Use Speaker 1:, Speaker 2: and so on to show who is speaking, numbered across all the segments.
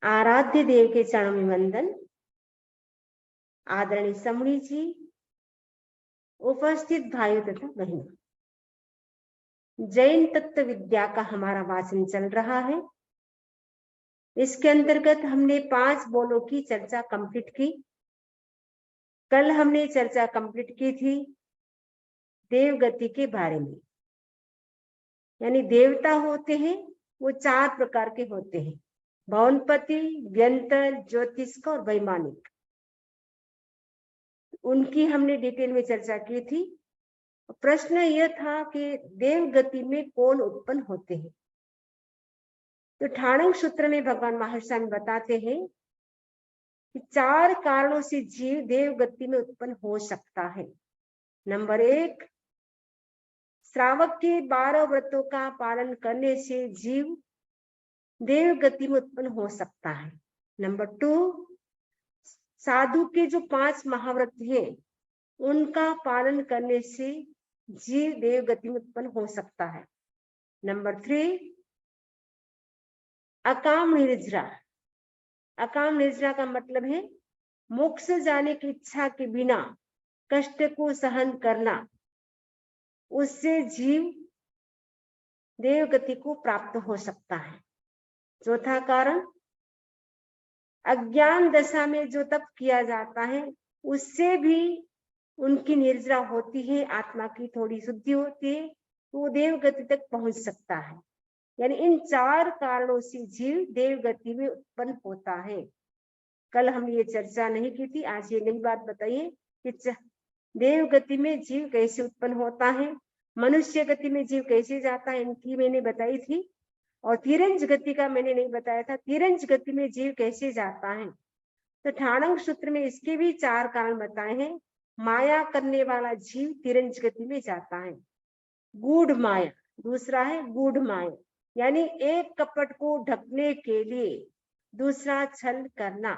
Speaker 1: आराध्य देव के चरणों में वंदन। आदरणीय समणी जी, उपस्थित भाइयों तथा बहनों, जैन तत्व विद्या का हमारा वाचन चल रहा है। इसके अंतर्गत हमने 5 बोलों की चर्चा कंप्लीट की। कल हमने चर्चा कंप्लीट की थी देवगति के बारे में। यानी देवता होते हैं वो 4 प्रकार के होते हैं, भवनपति, व्यंतर, ज्योतिष्क और वैमानिक। उनकी हमने डिटेल में चर्चा की थी। प्रश्न यह था कि देवगति में कौन उत्पन्न होते हैं। तो ठाणक सूत्र में भगवान महर्षि बताते हैं कि 4 कारणों से जीव देवगति में उत्पन्न हो सकता है। नंबर 1, श्रावक के 12 व्रतों का पालन करने से जीव देवगति में उत्पन्न हो सकता है। नंबर 2, साधु के जो 5 महाव्रत हैं उनका पालन करने से जीव देवगति में उत्पन्न हो सकता है। नंबर 3, अकाम निर्जरा। अकाम निर्जरा का मतलब है मोक्ष जाने की इच्छा के बिना कष्ट को सहन करना, उससे जीव देवगति को प्राप्त हो सकता है। चौथा कारण, अज्ञान दशा में जो तप किया जाता है उससे भी उनकी निर्जरा होती है, आत्मा की थोड़ी शुद्धि होती है, तो वो देवगति तक पहुंच सकता है। यानी इन 4 कारणों से जीव देवगति में उत्पन्न होता है। कल हमने ये चर्चा नहीं की थी, आज ये नई बात बताइए कि देवगति में जीव कैसे उत्पन्न होता है, मनुष्य गति में जीव कैसे जाता है, इनकी मैंने बताई थी। और तिरंज गति का मैंने नहीं बताया था, तिरंज गति में जीव कैसे जाता है। तो ठाणक सूत्र में इसके भी 4 कारण बताए हैं। माया करने वाला जीव तिरंज गति में जाता है। गूढ़ माया, दूसरा है गूढ़ माया, यानी एक कपट को ढकने के लिए दूसरा छल करना।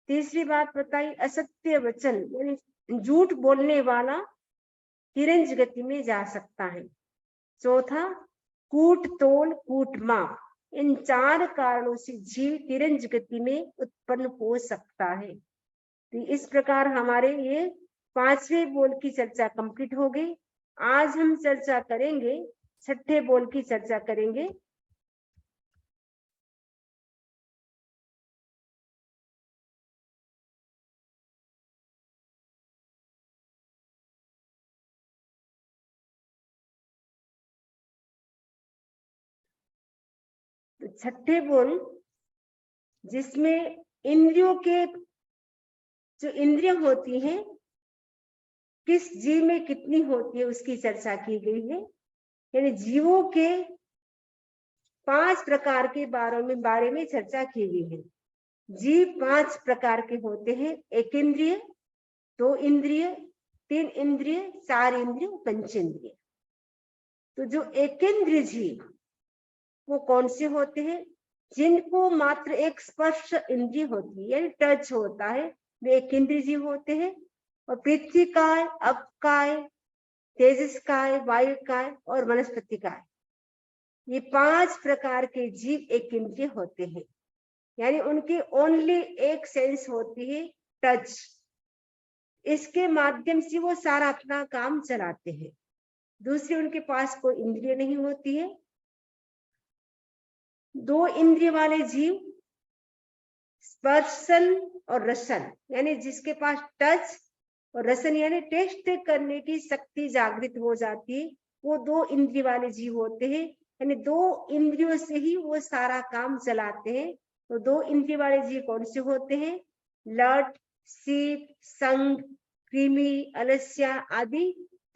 Speaker 1: तीसरी बात बताई असत्य वचन, यानी झूठ बोलने वाला तिरंज गति में जा सकता है। चौथा, कूट तोल कूट माप। इन 4 कारणों से जीव तिरंज गति में उत्पन्न हो सकता है। तो इस प्रकार हमारे ये 5वें बोल की चर्चा कंप्लीट हो गई। आज हम चर्चा करेंगे 6ठे बोल की चर्चा करेंगे। तो 6ठे बोल जिसमें इंद्रियों के जो इंद्रियां होती हैं किस जीव में कितनी होती है उसकी चर्चा की गई है। यानी जीवों के 5 प्रकार के बारे में चर्चा की गई है। जीव 5 प्रकार के होते हैं, 1 इंद्रिय, 2 इंद्रिय, 3 इंद्रिय, 4 इंद्रिय, 5 इंद्रिय। तो जो 1 इंद्रिय जीव वो कौन से होते हैं, जिनको मात्र एक स्पर्श इंद्रिय होती है, यानी टच होता है, वे 1 इंद्रिय जीव होते हैं। और पृथ्वी काय, अप काय, तेजस काय, वायु काय और वनस्पति काय, ये 5 प्रकार के जीव 1 इंद्रिय होते हैं। यानी उनकी ओनली एक सेंस होती है, टच। इसके माध्यम से वो सारा अपना काम चलाते हैं, दूसरी उनके पास कोई इंद्रिय नहीं होती है। 2 इंद्रिय वाले जीव स्पर्शन और रसन, यानी जिसके पास टच और रसन यानी टेस्ट करने की शक्ति जागृत हो जाती है, वो 2 इंद्रिय वाले जीव होते हैं। यानी 2 इंद्रियों से ही वो सारा काम चलाते हैं। तो 2 इंद्रिय वाले जीव कौन से होते हैं, लट, सीप, संग, कृमि, अलस्या आदि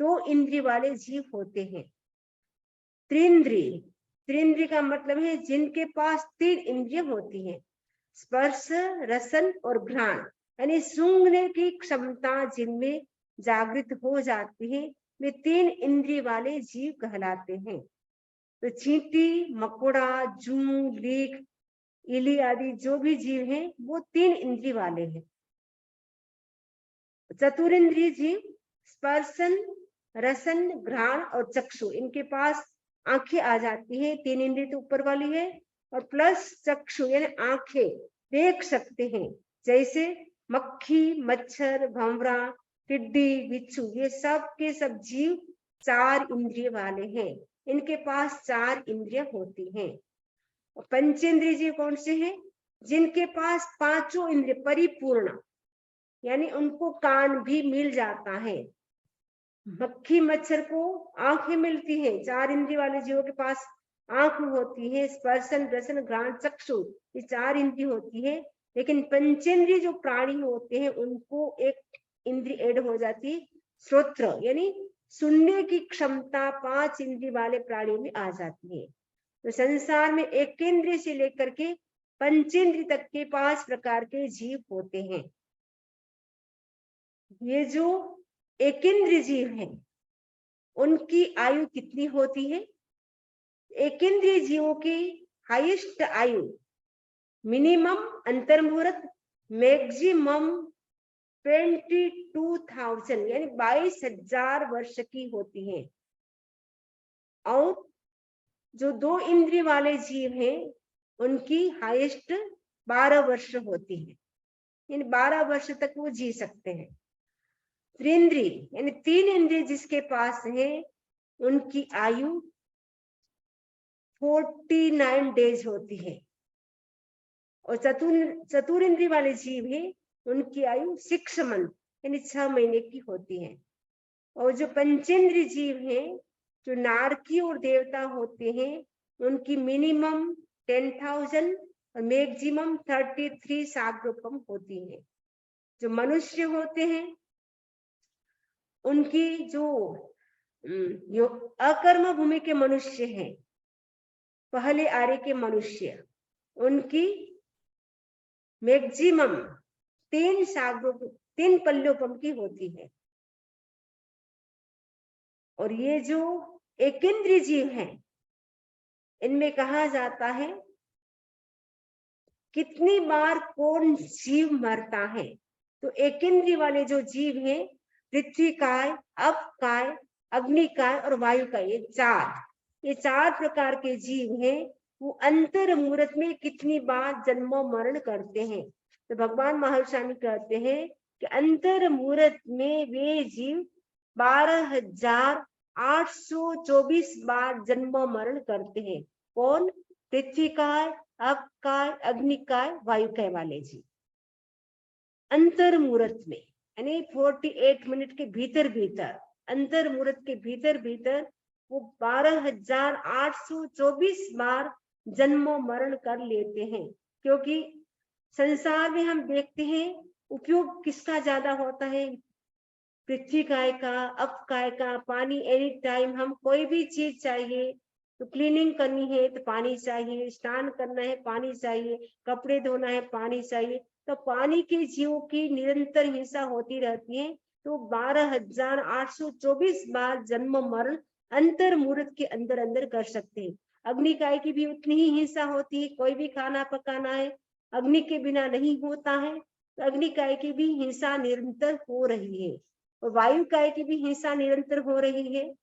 Speaker 1: 2 इंद्रिय वाले जीव होते हैं। त्रिंद्रिय, त्रिंद्रिय का मतलब है जिनके पास 3 इंद्रिय होती हैं, स्पर्श, रसन और घ्राण, यानी सूंघने की क्षमता जिनमें जागृत हो जाती है, वे 3 इंद्रिय वाले जीव कहलाते हैं। तो चींटी, मकोड़ा, जू, लीक, इली आदि जो भी जीव हैं वो 3 इंद्रिय वाले हैं। चतुरिंद्रिय जीव स्पर्शन, रसन, घ्राण और चक्षु, इनके पास आंखें आ जाती है, 3 इंद्रिय तो ऊपर वाली है, और प्लस चक्षु यानी आंखें देख सकते हैं। जैसे मक्खी, मच्छर, भंवरा, टिड्डी, बिच्छू, ये सब के सब जीव 4 इंद्रिय वाले हैं। इनके पास 4 इंद्रिय होती हैं। और पंचेंद्रिय जीव कौन से हैं? जिनके पास 5 इंद्रिय परिपूर्ण, यानी उनको कान भी मिल जाता है। मक्खी, मच्छर को आंखें मिलती हैं। 4 इंद्रिय वाले जीवों के पास आंख होती है, स्पर्शन, रसन, घ्राण, चक्षु, ये 4 इंद्रिय होती है। लेकिन पंचेंद्रिय जो प्राणी होते हैं उनको एक इंद्रिय ऐड हो जाती है, श्रोत्र, यानी सुनने की क्षमता 5 इंद्रिय वाले प्राणियों में आ जाती है। तो संसार में एकेंद्रिय से लेकर के पंचेंद्रिय तक के 5 प्रकार के जीव होते हैं। ये जो एकेंद्रिय जीव हैं उनकी आयु कितनी होती है? एकेंद्रिय जीवों की हाईएस्ट आयु मिनिमम अंतर्मुहूर्त मैक्सिमम 22,000 यानी 22,000 वर्ष की होती है। और जो 2 इंद्रिय वाले जीव हैं उनकी हाईएस्ट 12 वर्ष होती है, यानी 12 वर्ष तक वो जी सकते हैं। त्रिंद्रिय यानी 3 इंद्रिय जिसके पास है उनकी आयु 49 डेज होती है। और चतुरिंद्रिय वाले जीव है उनकी आयु 6 मंथ यानी 6 महीने की होती है। और जो पंचेंद्रिय जीव हैं, जो नारकी और देवता होते हैं, उनकी मिनिमम 10,000 और मैक्सिमम 33 साग्रोपम होती है। जो मनुष्य होते हैं उनकी जो अकर्म भूमि के मनुष्य हैं, पहले आर्य के मनुष्य, उनकी मैक्सिमम 3 पल्योपम की होती है। और ये जो एकेंद्रिय जीव हैं इनमें कहा जाता है कितनी बार कौन जीव मरता है। तो एकेंद्रिय वाले जो जीव हैं, पृथ्वी काय, अप काय, अग्नि काय और वायु काय, ये 4 प्रकार के जीव हैं। वो अंतर मुहूर्त में कितनी बार जन्म मरण करते हैं। तो भगवान महावीर कहते हैं कि अंतर मुहूर्त में वे जीव 12,824 बार जन्म मरण करते हैं। कौन? पृथ्वी काय, अप काय, अग्नि काय, वायु काय वाले जीव अंतर मुहूर्त में, यानी 48 मिनट के भीतर भीतर, अंतर मुहूर्त के भीतर भीतर वो 12,824 बार जन्म मरण कर लेते हैं। क्योंकि संसार में हम देखते हैं उपयोग किसका ज्यादा होता है? पृथ्वी काय का, अप काय का। पानी एनी टाइम, हम कोई भी चीज चाहिए तो क्लीनिंग करनी है तो पानी चाहिए, स्नान करना है पानी चाहिए, कपड़े धोना है पानी चाहिए। तो पानी के जीवों की निरंतर हिंसा होती रहती है। तो 12,824 बार जन्म मरण अंतर मुहूर्त के अंदर अंदर कर सकते हैं। अग्निकाय की भी उतनी ही हिंसा होती है। कोई भी खाना पकाना है अग्नि के बिना नहीं होता है, तो अग्निकाय की भी हिंसा निरंतर हो रही है। और वायु काय की भी हिंसा निरंतर हो रही है।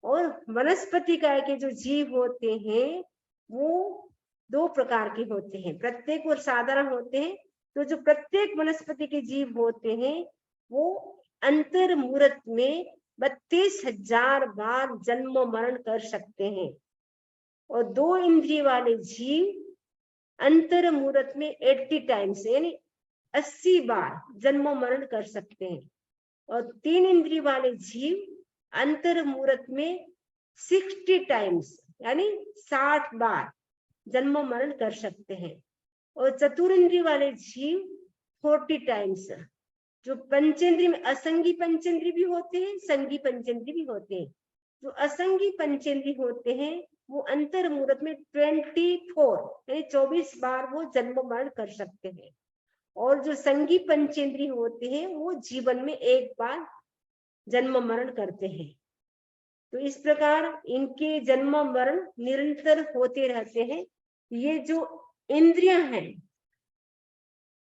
Speaker 1: और वनस्पति काय के जो जीव होते हैं वो 2 प्रकार के होते हैं, प्रत्येक और साधारण होते हैं। तो जो प्रत्येक वनस्पति के जीव होते हैं वो अंतर मुहूर्त में 32,000 बार जन्म मरण कर सकते हैं। और 2 इंद्रिय वाले जीव अंतर मुहूर्त में 80 टाइम्स यानी 80 बार जन्म मरण कर सकते हैं। और 3 इंद्रिय वाले जीव अंतर मुहूर्त में 60 टाइम्स यानी 60 बार जन्म मरण कर सकते हैं। और चतुरिंद्रिय वाले जीव 40 टाइम्स। जो पंचेंद्रिय में असंगी पंचेंद्रिय भी होते हैं, संगी पंचेंद्रिय भी होते हैं। जो असंगी पंचेंद्रिय होते हैं वो अंतर मुहूर्त में 24 यानी 24 बार वो जन्म मरण कर सकते हैं। और जो संगी पंचेंद्रिय होते हैं वो जीवन में 1 बार जन्म मरण करते हैं। तो इस प्रकार इनके जन्म मरण निरंतर होते रहते हैं। ये जो इंद्रियां हैं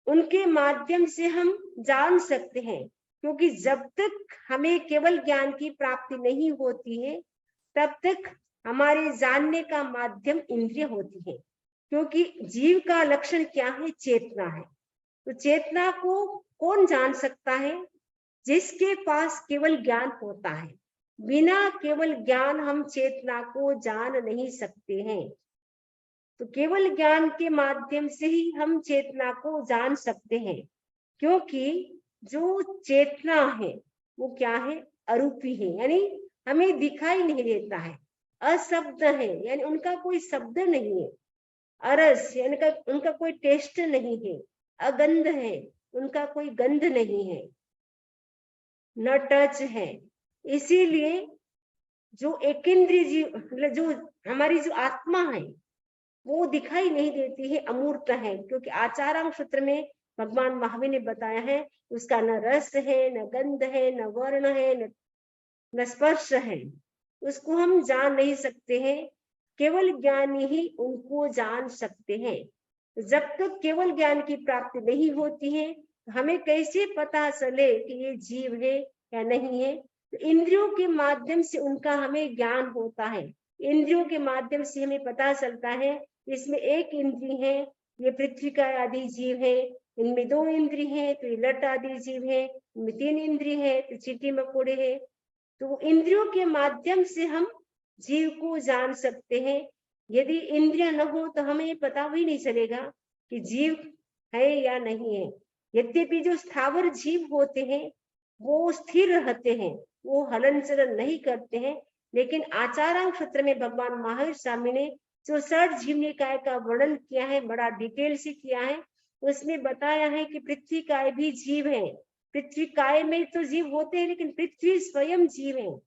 Speaker 1: उनके माध्यम से हम जान सकते हैं, क्योंकि जब तक हमें केवल ज्ञान की प्राप्ति नहीं होती है तब तक हमारे जानने का माध्यम इंद्रिय होती है। क्योंकि जीव का लक्षण क्या है? चेतना है। तो चेतना को कौन जान सकता है? जिसके पास केवल ज्ञान होता है। बिना केवल ज्ञान हम चेतना को जान नहीं सकते हैं। तो केवल ज्ञान के माध्यम से ही हम चेतना को जान सकते हैं, क्योंकि जो चेतना है वो क्या है? अरूपी है, यानी हमें दिखाई नहीं देता है। अशब्द है, यानी उनका कोई शब्द नहीं है। अरस यानी उनका कोई टेस्ट नहीं है। अगंध है, उनका कोई गंध नहीं है। न टच है। इसीलिए जो एकेंद्रीय जीव, जो हमारी जो आत्मा है वो दिखाई नहीं देती है, अमूर्त है। क्योंकि आचारांग सूत्र में भगवान महावीर ने बताया है उसका न रस है, न गंध है, न वर्ण है, न स्पर्श है। उसको हम जान नहीं सकते हैं, केवल ज्ञानी ही उनको जान सकते हैं। जब तक केवल ज्ञान की प्राप्ति नहीं होती है, हमें कैसे पता चले कि ये जीव है या नहीं है? तो इंद्रियों के माध्यम से उनका हमें ज्ञान होता है। इंद्रियों के माध्यम से हमें पता चलता है इसमें एक इंद्री है, ये पृथ्वी का आदि जीव है। इनमें 2 इंद्री है, तो ये लट आदि जीव है। इनमें 3 इंद्री है, तो चींटी मकोड़े है। तो इंद्रियों के माध्यम से हम जीव को जान सकते हैं। यदि इंद्रिय न हो तो हमें पता भी नहीं चलेगा कि जीव है या नहीं है। यद्यपि जो स्थावर जीव होते हैं वो स्थिर रहते हैं, वो हलन चलन नहीं करते हैं। लेकिन आचारांग सूत्र में भगवान महावीर स्वामी ने जो 60 जीव निकाय का वर्णन किया है, बड़ा डिटेल से किया है। उसमें बताया है कि पृथ्वी काय भी जीव है। पृथ्वी काय में तो जीव होते हैं, लेकिन पृथ्वी स्वयं जीव है।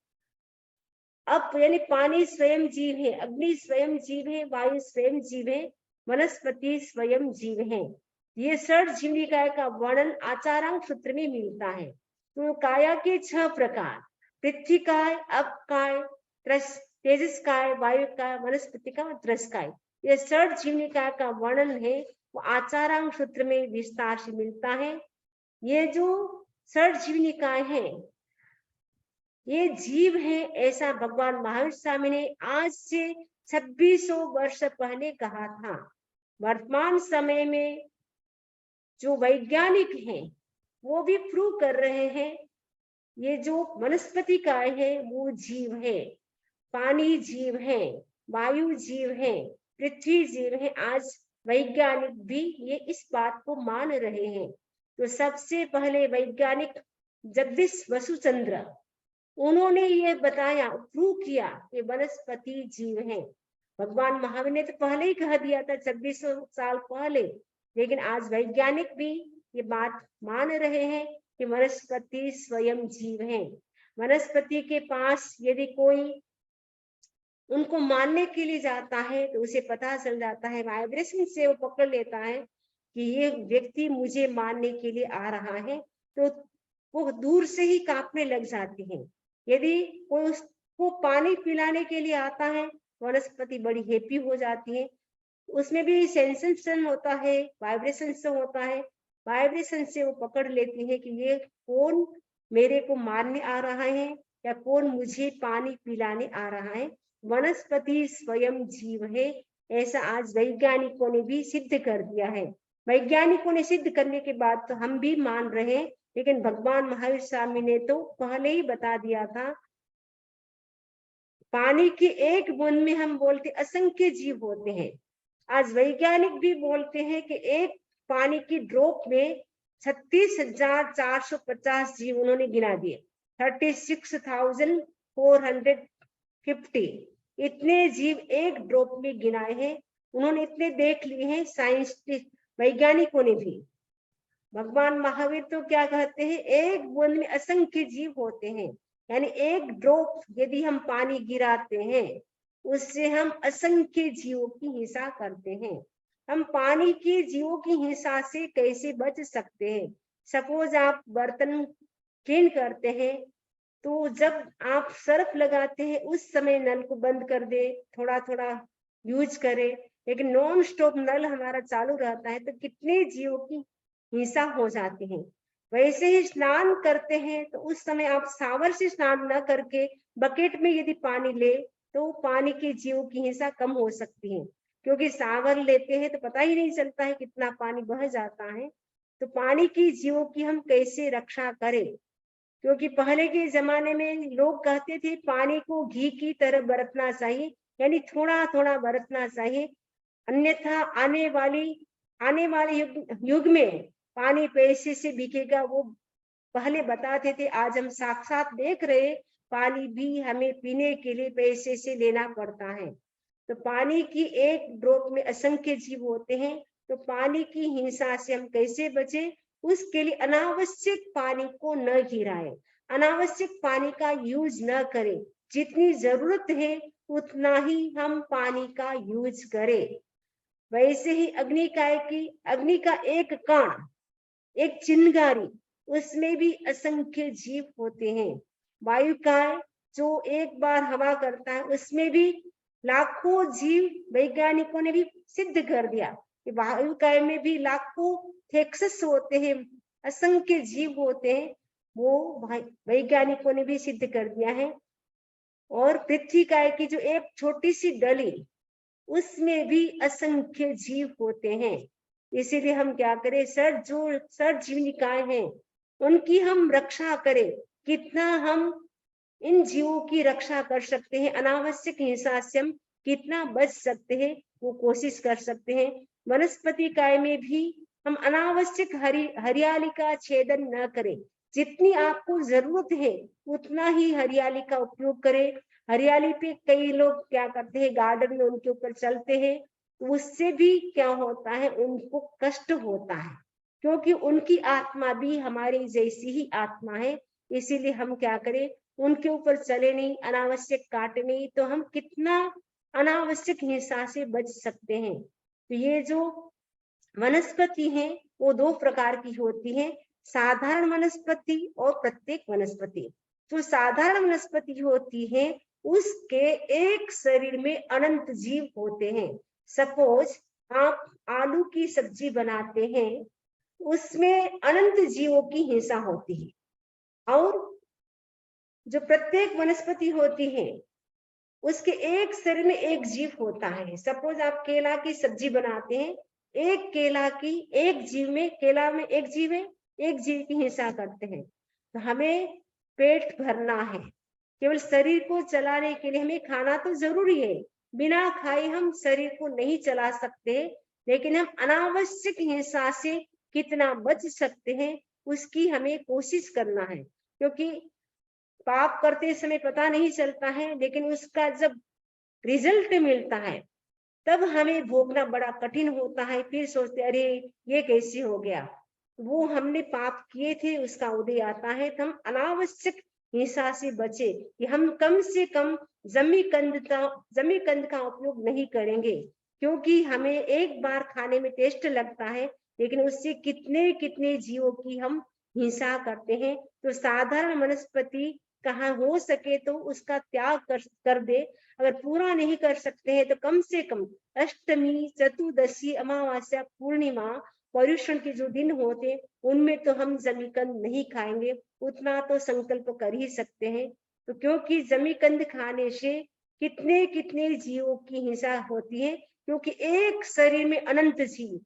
Speaker 1: अप यानी पानी स्वयं जीव है, अग्नि स्वयं जीव है, वायु स्वयं जीव है, वनस्पति स्वयं जीव है। ये 60 जीव निकाय का वर्णन आचारांग सूत्र में मिलता है। तो काया के 6 प्रकार, पृथ्वी काय, अप काय, तेजस काय, वायु काय, वनस्पति का, त्रस काय, ये 60 जीव निकाय का वर्णन है वो आचारांग सूत्र में विस्तार से मिलता है। ये जो 60 जीव निकाय है ये जीव है, ऐसा भगवान महावीर स्वामी ने आज से 2600 वर्ष पहले कहा था। वर्तमान समय में जो वैज्ञानिक हैं वो भी प्रूव कर रहे हैं ये जो वनस्पति काय है वो जीव है, पानी जीव है, वायु जीव है, पृथ्वी जीव है। आज वैज्ञानिक भी ये इस बात को मान रहे हैं। तो सबसे पहले वैज्ञानिक जगदीश वसुचंद्र, उन्होंने ये बताया, प्रूव किया कि वनस्पति जीव है। भगवान महावीर ने तो पहले ही कह दिया था 2600 साल पहले, लेकिन आज वैज्ञानिक भी ये बात मान रहे हैं कि वनस्पति स्वयं जीव है। वनस्पति के पास यदि कोई उनको मानने के लिए जाता है तो उसे पता चल जाता है, वाइब्रेशन से वो पकड़ लेता है कि ये व्यक्ति मुझे मानने के लिए आ रहा है, तो वो दूर से ही कांपने लग जाती है। यदि कोई उसको पानी पिलाने के लिए आता है, वनस्पति बड़ी हैप्पी हो जाती है। उसमें भी सेंसेशन होता है, वाइब्रेशन से होता है। वाइब्रेशन से वो पकड़ लेती है कि ये कौन मेरे को मारने आ रहा है या कौन मुझे पानी पिलाने आ रहा है। वनस्पति स्वयं जीव है, ऐसा आज वैज्ञानिकों ने भी सिद्ध कर दिया है। वैज्ञानिकों ने सिद्ध करने के बाद तो हम भी मान रहे हैं, लेकिन भगवान महावीर स्वामी ने तो पहले ही बता दिया था। पानी की एक बूंद में हम बोलते असंख्य जीव होते हैं। आज वैज्ञानिक भी बोलते हैं कि एक पानी की ड्रॉप में 36,450 जीव उन्होंने गिना दिए। 36,450 इतने जीव एक ड्रॉप में गिनाए हैं। उन्होंने इतने देख लिए हैं साइंटिस्ट, वैज्ञानिकों ने भी। भगवान महावीर तो क्या कहते हैं, एक बूंद में असंख्य जीव होते हैं। यानी एक ड्रॉप यदि हम पानी गिराते हैं उससे हम असंख्य जीवों की हिंसा करते हैं। हम पानी के जीवों की हिंसा से कैसे बच सकते हैं? सपोज आप बर्तन क्लीन करते हैं तो जब आप सर्फ लगाते हैं उस समय नल को बंद कर दे, थोड़ा थोड़ा यूज करें, लेकिन नॉन स्टॉप नल हमारा चालू रहता है तो कितने जीवों की हिंसा हो जाती है। वैसे ही स्नान करते हैं तो उस समय आप सावर से स्नान न करके बकेट में यदि पानी ले तो पानी के जीवों की हिंसा कम हो सकती है। क्योंकि सावर लेते हैं तो पता ही नहीं चलता है कितना पानी बह जाता है। तो पानी की जीवों की हम कैसे रक्षा करें, क्योंकि पहले के जमाने में लोग कहते थे पानी को घी की तरह बरतना चाहिए, यानी थोड़ा थोड़ा बरतना चाहिए, अन्यथा आने वाले युग में पानी पैसे से बिकेगा, वो पहले बताते थे। आज हम साक्षात देख रहे, पानी भी हमें पीने के लिए पैसे से लेना पड़ता है। तो पानी की एक ड्रॉप में असंख्य जीव होते हैं। तो पानी की हिंसा से हम कैसे बचे, उसके लिए अनावश्यक पानी को न गिराएं, अनावश्यक पानी का यूज न करें, जितनी जरूरत है उतना ही हम पानी का यूज करें। वैसे ही अग्नि का एक कण, एक चिंगारी, उसमें भी असंख्य जीव होते हैं। वायु का जो एक बार हवा करता है, उसमें भी लाखों जीव, वैज्ञानिकों ने भी सिद्ध कर दिया कि वायु काय में भी लाखों थेक्सस होते हैं, असंख्य जीव होते हैं, वो वैज्ञानिकों ने भी सिद्ध कर दिया है। और पृथ्वी काय की जो एक छोटी सी डली, उसमें भी असंख्य जीव होते हैं। इसीलिए हम क्या करें, सर जीवनिकाय हैं उनकी हम रक्षा करें। कितना हम इन जीवों की रक्षा कर सकते हैं, अनावश्यक हिंसा से हम कितना बच सकते हैं, वो कोशिश कर सकते हैं। वनस्पति काय में भी हम अनावश्यक हरियाली का छेदन न करें, जितनी आपको जरूरत है उतना ही हरियाली का उपयोग करें। हरियाली पे कई लोग क्या करते हैं, गार्डन में उनके ऊपर चलते हैं, उससे भी क्या होता है, उनको कष्ट होता है, क्योंकि उनकी आत्मा भी हमारी जैसी ही आत्मा है। इसीलिए हम क्या करें, उनके ऊपर चले नहीं, अनावश्यक काटे नहीं, तो हम कितना अनावश्यक हिंसा से बच सकते हैं। तो ये जो वनस्पति है वो दो प्रकार की होती है, साधारण वनस्पति और प्रत्येक वनस्पति। जो साधारण वनस्पति होती है उसके एक शरीर में अनंत जीव होते हैं। सपोज आप आलू की सब्जी बनाते हैं, उसमें अनंत जीवों की हिंसा होती है। और जो प्रत्येक वनस्पति होती है उसके एक शरीर में एक जीव होता है। सपोज आप केला की सब्जी बनाते हैं, एक जीव में, केला में एक जीव है, एक जीव की हिंसा करते हैं। तो हमें पेट भरना है, केवल शरीर को चलाने के लिए हमें खाना तो जरूरी है, बिना खाए हम शरीर को नहीं चला सकते, लेकिन हम अनावश्यक हिंसा से कितना बच सकते हैं उसकी हमें कोशिश करना है। क्योंकि पाप करते समय पता नहीं चलता है, लेकिन उसका जब रिजल्ट मिलता है तब हमें भोगना बड़ा कठिन होता है। फिर सोचते अरे ये कैसे हो गया, वो हमने पाप किए थे उसका उदय आता है। तो हम अनावश्यक हिंसा से बचे कि हम कम से कम जमीकंद का उपयोग नहीं करेंगे, क्योंकि हमें एक बार खाने में टेस्ट लगता है, लेकिन उससे कितने कितने जीवों की हम हिंसा करते हैं। तो साधारण वनस्पति कहाँ हो सके तो उसका त्याग कर दे, अगर पूरा नहीं कर सकते हैं तो कम से कम अष्टमी, चतुर्दशी, अमावस्या, पूर्णिमा, पर्युषण के जो दिन होते उनमें तो हम जमीकंद नहीं खाएंगे, उतना तो संकल्प कर ही सकते हैं। तो क्योंकि जमीकंद खाने से कितने कितने जीवों की हिंसा होती है, क्योंकि एक शरीर में अनंत जीव।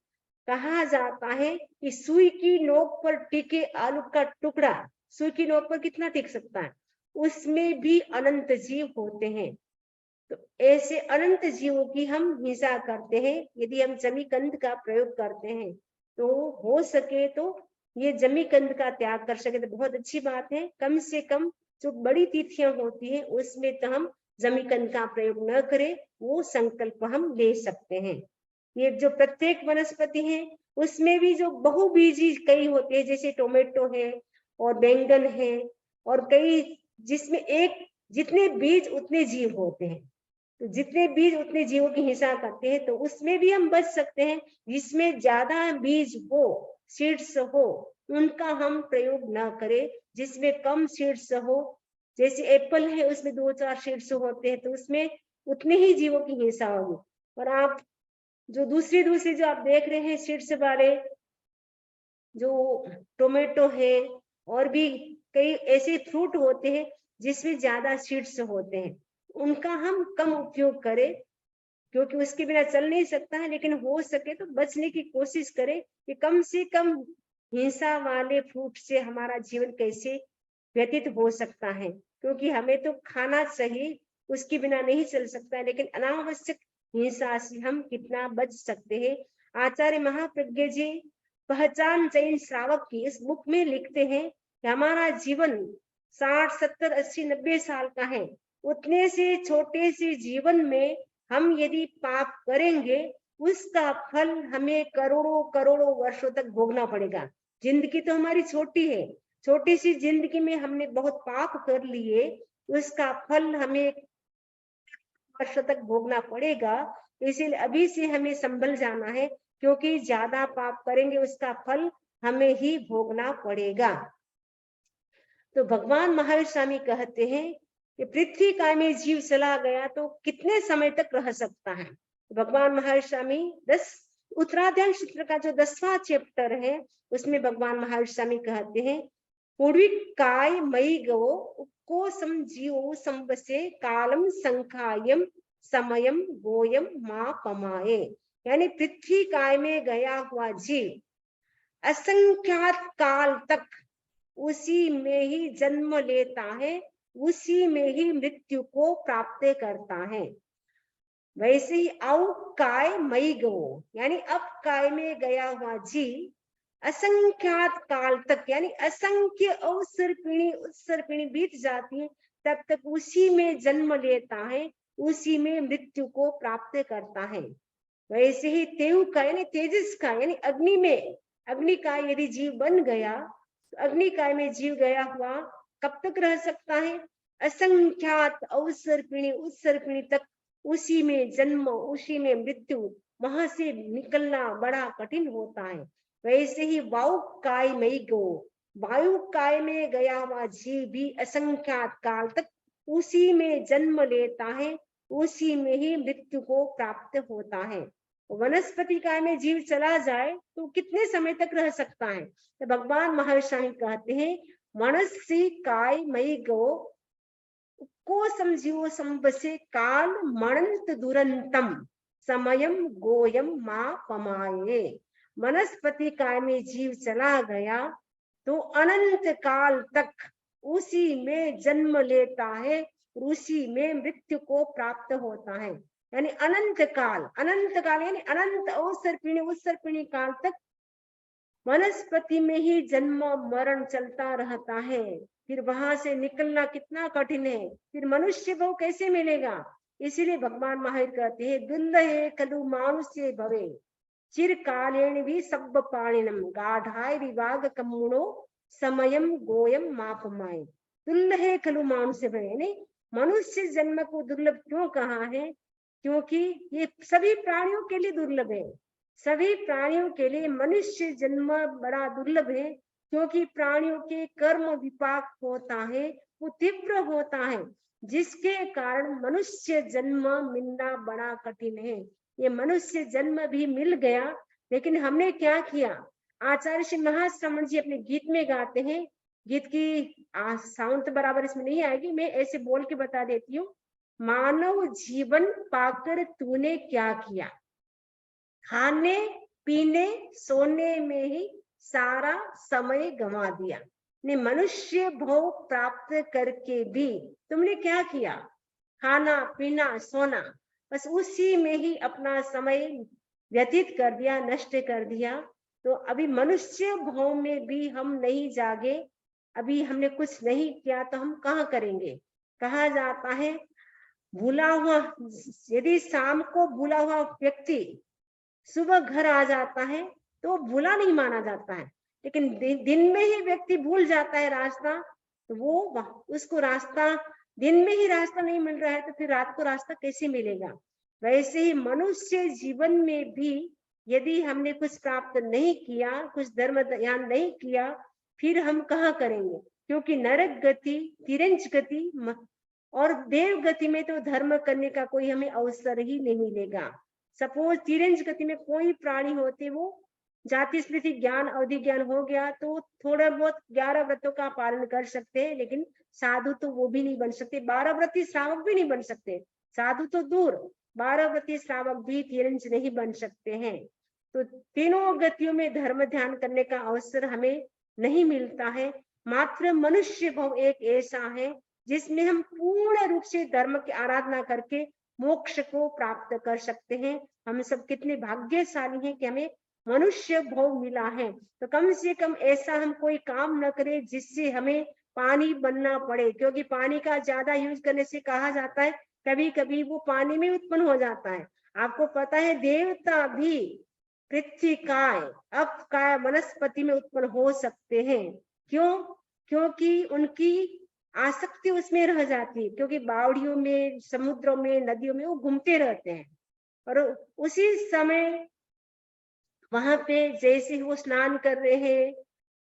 Speaker 1: कहा जाता है कि सुई की नोक पर टिके आलू का टुकड़ा, सुई की नोक पर कितना टिक सकता है, उसमें भी अनंत जीव होते हैं। तो ऐसे अनंत जीवों की हम हिंसा करते हैं। यदि हम जमीकंद का प्रयोग करते हैं तो हो सके तो ये जमीकंद का त्याग कर सके तो बहुत अच्छी बात है। कम से कम जो बड़ी तिथियां होती है उसमें तो हम जमीकंद का प्रयोग न करें, वो संकल्प हम ले सकते हैं। ये जो प्रत्येक वनस्पति है उसमें भी जो बहुबीजी कई होते हैं, जैसे टोमेटो है और बैंगन है, और कई जिसमें एक जितने बीज उतने जीव होते हैं, तो जितने बीज उतने जीवों की हिंसा करते हैं, तो उसमें भी हम बच सकते हैं। जिसमें ज्यादा बीज हो, सीड्स हो, उनका हम प्रयोग ना करें। जिसमें कम सीड्स हो, जैसे एप्पल है उसमें 2-4 सीड्स होते हैं, तो उसमें उतने ही जीवों की हिंसा होगी। और आप जो दूसरी जो आप देख रहे हैं सीड्स वाले जो टोमेटो है, और भी कई ऐसे फ्रूट होते हैं जिसमें ज्यादा सीड्स होते हैं, उनका हम कम उपयोग करें। क्योंकि उसके बिना चल नहीं सकता है, लेकिन हो सके तो बचने की कोशिश करें कि कम से कम हिंसा वाले फूड से हमारा जीवन कैसे व्यतीत हो सकता है, क्योंकि हमें तो खाना चाहिए, उसके बिना नहीं चल सकता है, लेकिन अनावश्यक हिंसा से हम कितना बच सकते हैं। आचार्य महाप्रज्ञ जी पहचान जैन श्रावक की इस बुक में लिखते हैं कि हमारा जीवन 60, 70, 80, 90 साल का है। उतने से छोटे से जीवन में हम यदि पाप करेंगे, उसका फल हमें करोड़ों करोड़ों वर्षों तक भोगना पड़ेगा। जिंदगी तो हमारी छोटी है, छोटी सी जिंदगी में हमने बहुत पाप कर लिए, उसका फल हमें वर्षों तक भोगना पड़ेगा। इसीलिए अभी से हमें संभल जाना है, क्योंकि ज्यादा पाप करेंगे उसका फल हमें ही भोगना पड़ेगा। तो भगवान महावीर स्वामी कहते हैं कि पृथ्वी काय में जीव चला गया तो कितने समय तक रह सकता है। भगवान महावीर स्वामी 10 उत्तराध्याय सूत्र का जो 10वां चैप्टर है, उसमें भगवान महावीर स्वामी कहते हैं, पूर्वी काय मई गो को समजीव संबसे कालम संखायम समयम गोयम मा पमाए। यानी पृथ्वी काय में गया हुआ जीव असंख्यात काल तक उसी में ही जन्म लेता है, उसी में ही मृत्यु को प्राप्त करता है। वैसे ही औ काय मई गो, यानी अब काय में गया हुआ जीव असंख्यात काल तक, यानी असंख्य अवसर पीढ़ी उत्सर पीढ़ी बीत जाती है, तब तक उसी में जन्म लेता है, उसी में मृत्यु को प्राप्त करता है। वैसे ही तेव का यानी तेजस का यानी अग्नि में, अग्नि का यदि जीव बन गया, अग्नि काय में जीव गया हुआ कब तक रह सकता है? असंख्यात अवसर पीढ़ी उत्सर पीढ़ी तक उसी में जन्म, उसी में मृत्यु, वहां से निकलना बड़ा कठिन होता है। वैसे ही वायु काय में गो, वायु काय में गया हुआ जीव भी असंख्यात काल तक उसी में जन्म लेता है, उसी में ही मृत्यु को प्राप्त होता है। वनस्पति काय में जीव चला जाए तो कितने समय तक रह सकता है? तो भगवान महावीर स्वामी कहते हैं, मनसी काय मई गो को समझियो संबसे काल मणंत दुरंतम समयम गोयम मां पमाए। वनस्पति काय में जीव चला गया तो अनंत काल तक उसी में जन्म लेता है, उसी में मृत्यु को प्राप्त होता है। यानी अनंत काल यानी अनंत अवसर पीढ़ी उत्सर पीढ़ी काल तक वनस्पति में ही जन्म मरण चलता रहता है। फिर वहां से निकलना कितना कठिन है, फिर मनुष्य भव कैसे मिलेगा? इसीलिए भगवान महावीर कहते हैं, दुर्लहे खलु मानुष्य भवे चिरकालेन भी सब पाणिनम गाढ़ाय विभाग कमुणो समयम गोयम मापमाय। दुर्लहे खलु मानुष्य भवे, यानी मनुष्य जन्म को दुर्लभ क्यों कहा है? क्योंकि ये सभी प्राणियों के लिए दुर्लभ है, सभी प्राणियों के लिए मनुष्य जन्म बड़ा दुर्लभ है, क्योंकि प्राणियों के कर्म विपाक होता है, वो तीव्र होता है, जिसके कारण मनुष्य जन्म मिलना बड़ा कठिन है। ये मनुष्य जन्म भी मिल गया, लेकिन हमने क्या किया? आचार्य श्री महाश्रवण जी अपने गीत में गाते हैं, गीत की साउंड बराबर इसमें नहीं आएगी, मैं ऐसे बोल के बता देती हूँ। मानव जीवन पाकर तूने क्या किया, खाने पीने सोने में ही सारा समय गंवा दिया। ने मनुष्य भोग प्राप्त करके भी तुमने क्या किया? खाना पीना सोना, बस उसी में ही अपना समय व्यतीत कर दिया, नष्ट कर दिया। तो अभी मनुष्य भोग में भी हम नहीं जागे, अभी हमने कुछ नहीं किया तो हम कहाँ करेंगे? कहा जाता है, भूला हुआ, यदि शाम को भूला हुआ व्यक्ति सुबह घर आ जाता है तो भूला नहीं माना जाता है, लेकिन दिन में ही व्यक्ति भूल जाता है रास्ता, तो वो उसको रास्ता दिन में ही रास्ता नहीं मिल रहा है तो फिर रात को रास्ता कैसे मिलेगा? वैसे ही मनुष्य जीवन में भी यदि हमने कुछ प्राप्त नहीं किया, कुछ धर्म ध्यान नहीं किया, फिर हम कहाँ करेंगे? क्योंकि नरक गति, तिरंज गति और देव गति में तो धर्म करने का कोई हमें अवसर ही नहीं मिलेगा। सपोज तिरंज गति में कोई प्राणी होते, वो जाति स्मृति ज्ञान अवधि ज्ञान हो गया तो थोड़ा बहुत 11 व्रतों का पालन कर सकते हैं, लेकिन साधु तो वो भी नहीं बन सकते, 12 व्रती श्रावक भी नहीं बन सकते, साधु तो दूर। 12 गति श्रावक भी तिरंज नहीं बन सकते हैं। तो तीनों गतियों में धर्म ध्यान करने का अवसर हमें नहीं मिलता है। मात्र मनुष्य भव एक ऐसा है जिसमें हम पूर्ण रूप से धर्म की आराधना करके मोक्ष को प्राप्त कर सकते हैं। हम सब कितने भाग्यशाली हैं कि हमें मनुष्य भव मिला है। तो कम से कम ऐसा हम कोई काम न करें जिससे हमें पानी बनना पड़े, क्योंकि पानी का ज्यादा यूज करने से कहा जाता है कभी कभी वो पानी में उत्पन्न हो जाता है। आपको पता है देवता भी पृथ्वी काय, अप काय, वनस्पति में उत्पन्न हो सकते हैं। क्यों? क्योंकि उनकी आसक्ति उसमें रह जाती है, क्योंकि बावड़ियों में, समुद्रों में, नदियों में वो घूमते रहते हैं। और उसी समय वहां पे जैसे वो स्नान कर रहे हैं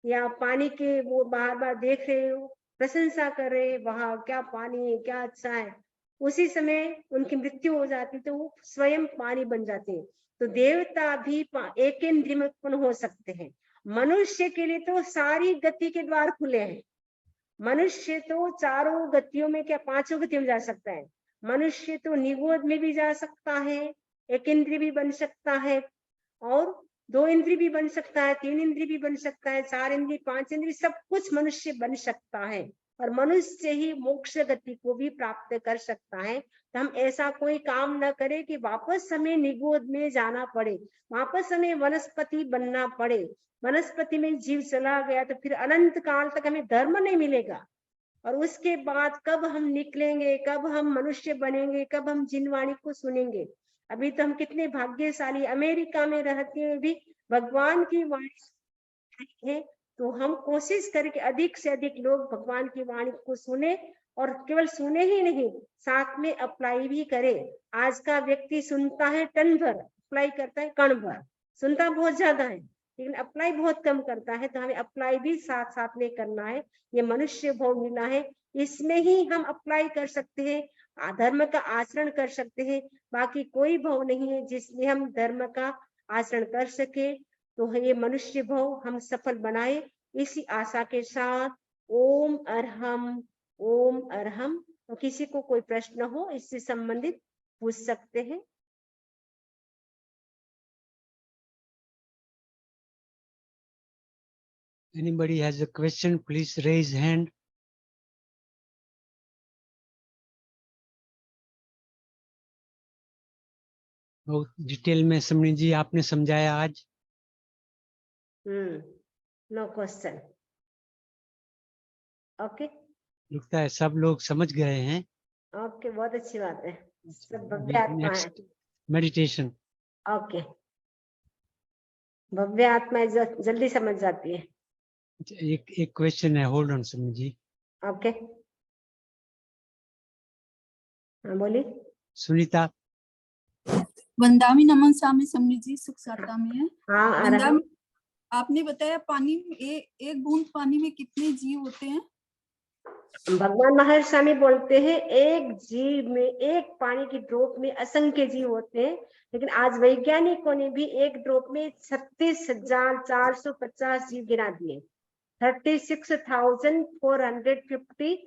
Speaker 1: या पानी के वो बार बार देख रहे हो, प्रशंसा कर रहे हैं, वहां क्या पानी है, क्या अच्छा है, उसी समय उनकी मृत्यु हो जाती तो वो स्वयं पानी बन जाते हैं। तो देवता भी एक इंद्रिय में उत्पन्न हो सकते हैं। मनुष्य के लिए तो सारी गति के द्वार खुले हैं। मनुष्य तो चारों गतियों में, क्या पांचों गतियों में जा सकता है। मनुष्य तो निगोद में भी जा सकता है, एक इंद्रिय भी बन सकता है, और 2 इंद्रिय भी बन सकता है, 3 इंद्रिय भी बन सकता है, 4 इंद्रिय, 5 इंद्रिय, सब कुछ मनुष्य बन सकता है। और मनुष्य ही मोक्ष गति को भी प्राप्त कर सकता है। तो हम ऐसा कोई काम न करें कि वापस हमें निगोद में जाना पड़े, वापस हमें वनस्पति बनना पड़े। वनस्पति में जीव चला गया तो फिर अनंत काल तक हमें धर्म नहीं मिलेगा। और उसके बाद कब हम निकलेंगे, कब हम मनुष्य बनेंगे, कब हम जिनवाणी को सुनेंगे। अभी तो हम कितने भाग्यशाली, अमेरिका में रहते हुए भी भगवान की वाणी है। तो हम कोशिश करें कि अधिक से अधिक लोग भगवान की वाणी को सुने, और केवल सुने ही नहीं, साथ में अप्लाई भी करे। आज का व्यक्ति सुनता है टन भर, अप्लाई करता है कण भर। सुनता बहुत ज्यादा है लेकिन अप्लाई बहुत कम करता है। तो हमें अप्लाई भी साथ साथ में करना है। ये मनुष्य भाव मिला है, इसमें ही हम अप्लाई कर सकते हैं, धर्म का आचरण कर सकते हैं। बाकी कोई भाव नहीं है जिसमें हम धर्म का आचरण कर सके। तो ये मनुष्य भाव हम सफल बनाए, इसी आशा के साथ ओम अरहम, ओम अरहम। तो किसी को कोई प्रश्न हो इससे संबंधित पूछ सकते हैं।
Speaker 2: Anybody has a question, please raise hand. बहुत डिटेल में समणी जी आपने समझाया आज।
Speaker 1: No question. ओके,
Speaker 2: लगता है सब लोग समझ गए हैं।
Speaker 1: ओके, बहुत अच्छी बात है। सब भव्य आत्मा है।
Speaker 2: Next meditation.
Speaker 1: ओके, भव्य आत्मा जल्दी समझ जाती है।
Speaker 2: एक क्वेश्चन है, होल्ड ऑन समणी जी।
Speaker 1: ओके, हाँ बोलिए।
Speaker 2: सुनीता।
Speaker 3: वंदामी नमन स्वामी समणी जी, सुख साता में है।
Speaker 1: हाँ,
Speaker 3: वंदामी, आपने बताया पानी में एक बूंद पानी में कितने जीव होते हैं?
Speaker 1: भगवान महर्षि स्वामी बोलते हैं एक जीव में, एक पानी की ड्रॉप में असंख्य जीव होते हैं। लेकिन आज वैज्ञानिकों ने भी एक ड्रॉप में 36,450 जीव गिना दिए। 36,450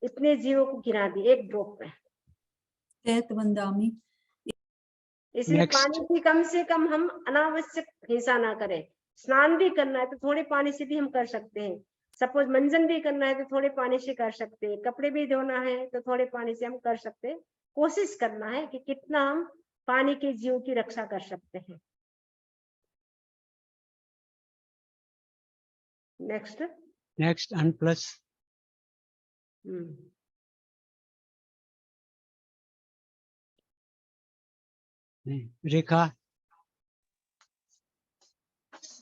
Speaker 1: इतने जीवों को गिना दिए एक ड्रॉप में।
Speaker 3: वंदामी,
Speaker 1: इसलिए पानी की कम से कम हम अनावश्यक हिंसा ना करें। स्नान भी करना है तो थोड़े पानी से भी हम कर सकते हैं। सपोज मंजन भी करना है तो थोड़े पानी से कर सकते हैं। कपड़े भी धोना है तो थोड़े पानी से हम कर सकते हैं। कोशिश करना है कि कितना हम पानी के जीव की रक्षा कर सकते हैं। नेक्स्ट
Speaker 2: अनप्लस। रेखा।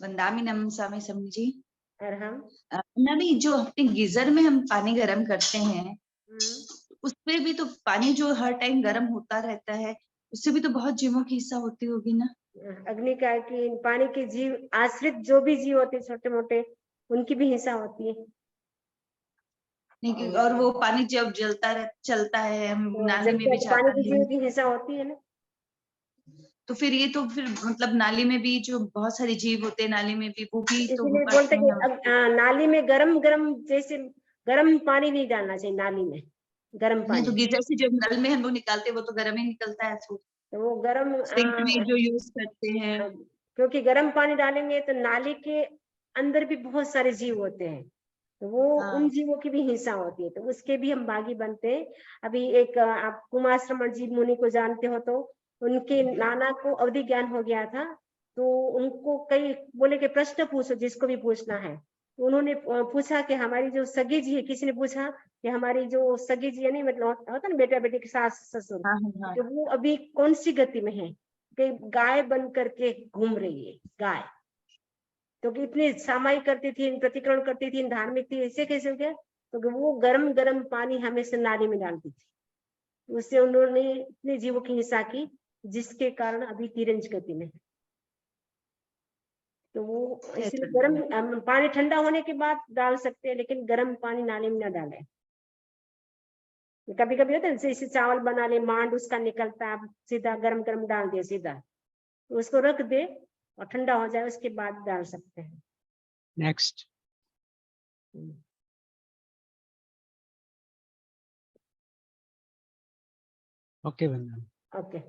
Speaker 4: वंदामी नमन स्वामी समझी जी।
Speaker 1: अरहम।
Speaker 4: नबी, जो अपने गीजर में हम पानी गर्म करते हैं उसपे भी तो पानी जो हर टाइम गर्म होता रहता है, उससे भी तो बहुत जीवों की हिस्सा होती होगी ना।
Speaker 1: अग्नि का कि पानी के जीव आश्रित जो भी जीव होते हैं छोटे मोटे, उनकी भी हिंसा होती है।
Speaker 4: नहीं, और वो पानी जब चलता है, हम नाली में भी
Speaker 1: तो
Speaker 4: जाता
Speaker 1: पानी के
Speaker 4: है
Speaker 1: जीव की हिंसा होती है ना।
Speaker 4: तो फिर ये तो फिर मतलब नाली में भी जो बहुत सारे जीव होते हैं, नाली में भी वो भी तो
Speaker 1: इसलिए बोलते कि नाली में गरम गरम, जैसे गरम पानी नहीं डालना चाहिए नाली में। गर्म
Speaker 4: नहीं
Speaker 1: पानी।
Speaker 4: तो गीजर से जो नल में हम लोग निकालते हैं वो तो गर्म ही निकलता है।
Speaker 1: तो वो गर्म
Speaker 4: सिंक में जो यूज करते हैं,
Speaker 1: क्योंकि गर्म पानी डालेंगे तो नाली के अंदर भी बहुत सारे जीव होते हैं, तो वो
Speaker 4: हाँ।
Speaker 1: उन जीवों की भी हिंसा होती है, तो उसके भी हम बागी बनते हैं। अभी एक आप कुमार श्रमण जी मुनि को जानते हो, तो उनके नाना को अवधि ज्ञान हो गया था, तो उनको कई बोले कि प्रश्न पूछो जिसको भी पूछना है। तो उन्होंने पूछा कि हमारी जो सगी जी है, किसी ने पूछा कि हमारी जो सगी जी है, नहीं मतलब होता ना बेटा बेटी के सास ससुर,
Speaker 4: हाँ, हाँ,
Speaker 1: तो वो अभी कौन सी गति में है कि गाय बन करके घूम रही है गाय, तो कि इतनी सामायिक करती थी, प्रतिकरण करती थी, धार्मिक थी, ऐसे कैसे हो गया? तो वो गरम गरम पानी हमेशा नाली में डालती थी, उससे उन्होंने इतने जीवों की हिंसा की जिसके कारण अभी तिरंज गति में है। तो वो इसलिए गरम पानी ठंडा होने के बाद डाल सकते हैं, लेकिन गरम पानी नाली में न डालें। कभी कभी होता है जैसे चावल बना ले, मांड उसका निकलता है, सीधा गरम गरम डाल दिया सीधा, तो उसको रख दे और ठंडा हो जाए उसके बाद डाल सकते हैं।
Speaker 2: नेक्स्ट। ओके वंदना।
Speaker 1: ओके।